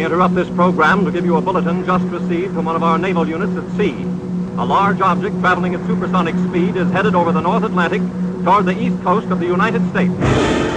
interrupt this program to give you a bulletin just received from one of our naval units at sea. A large object traveling at supersonic speed is headed over the North Atlantic toward the east coast of the United States.